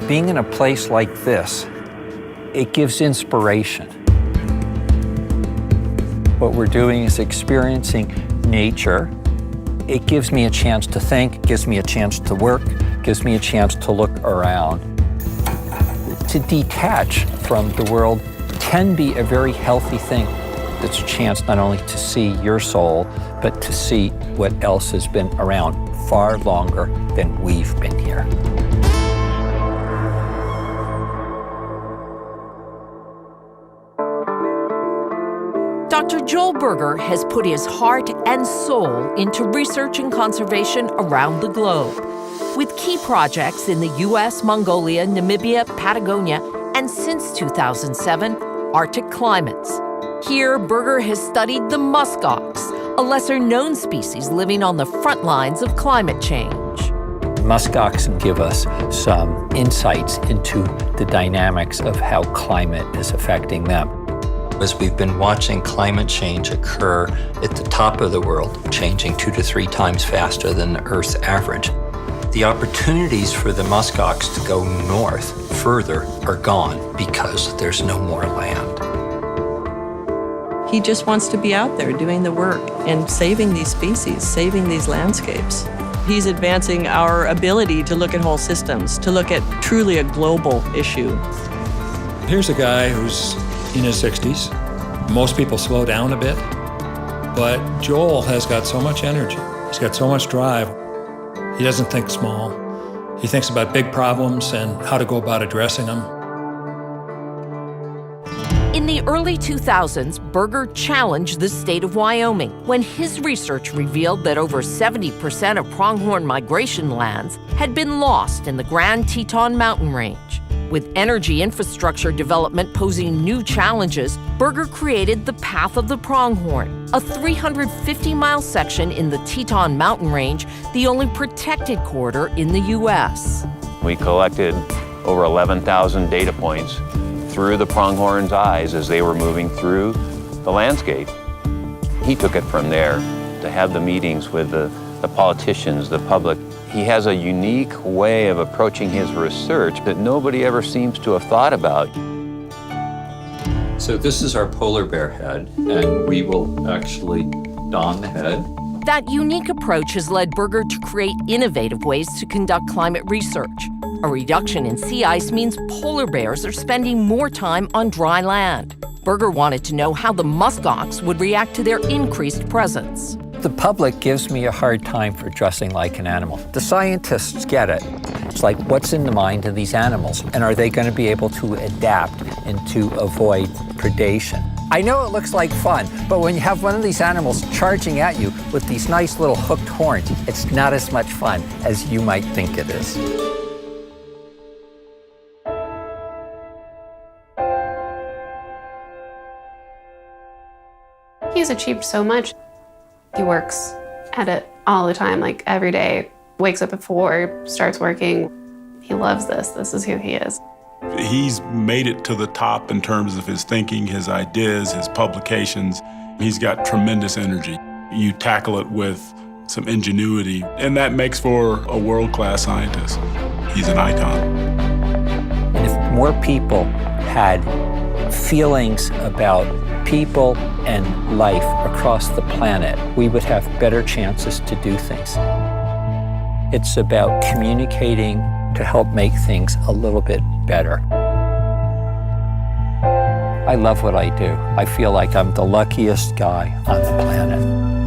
Being in a place like this, it gives inspiration. What we're doing is experiencing nature. It gives me a chance to think, gives me a chance to work, gives me a chance to look around. To detach from the world can be a very healthy thing. It's a chance not only to see your soul, but to see what else has been around far longer than we've been here. Dr. Joel Berger has put his heart and soul into research and conservation around the globe, with key projects in the U.S., Mongolia, Namibia, Patagonia, and since 2007, Arctic climates. Here, Berger has studied the muskox, a lesser-known species living on the front lines of climate change. Muskoxen give us some insights into the dynamics of how climate is affecting them. As we've been watching climate change occur at the top of the world, changing 2 to 3 times faster than the Earth's average, the opportunities for the muskox to go north further are gone because there's no more land. He just wants to be out there doing the work and saving these species, saving these landscapes. He's advancing our ability to look at whole systems, to look at truly a global issue. Here's a guy who's in his 60s. Most people slow down a bit, but Joel has got so much energy. He's got so much drive. He doesn't think small. He thinks about big problems and how to go about addressing them. In the early 2000s, Berger challenged the state of Wyoming when his research revealed that over 70% of pronghorn migration lands had been lost in the Grand Teton mountain range. With energy infrastructure development posing new challenges, Berger created the Path of the Pronghorn, a 350-mile section in the Teton mountain range, the only protected corridor in the U.S. We collected over 11,000 data points through the pronghorn's eyes as they were moving through the landscape. He took it from there to have the meetings with the politicians, the public. He has a unique way of approaching his research that nobody ever seems to have thought about. So this is our polar bear head, and we will actually don the head. That unique approach has led Berger to create innovative ways to conduct climate research. A reduction in sea ice means polar bears are spending more time on dry land. Berger wanted to know how the muskox would react to their increased presence. The public gives me a hard time for dressing like an animal. The scientists get it. It's like, what's in the mind of these animals? And are they going to be able to adapt and to avoid predation? I know it looks like fun, but when you have one of these animals charging at you with these nice little hooked horns, it's not as much fun as you might think it is. He's achieved so much. He works at it all the time, like every day, wakes up at 4, starts working. He loves this. This is who he is. He's made it to the top in terms of his thinking, his ideas, his publications. He's got tremendous energy. You tackle it with some ingenuity, and that makes for a world-class scientist. He's an icon. And if more people had feelings about people and life across the planet, we would have better chances to do things. It's about communicating to help make things a little bit better. I love what I do. I feel like I'm the luckiest guy on the planet.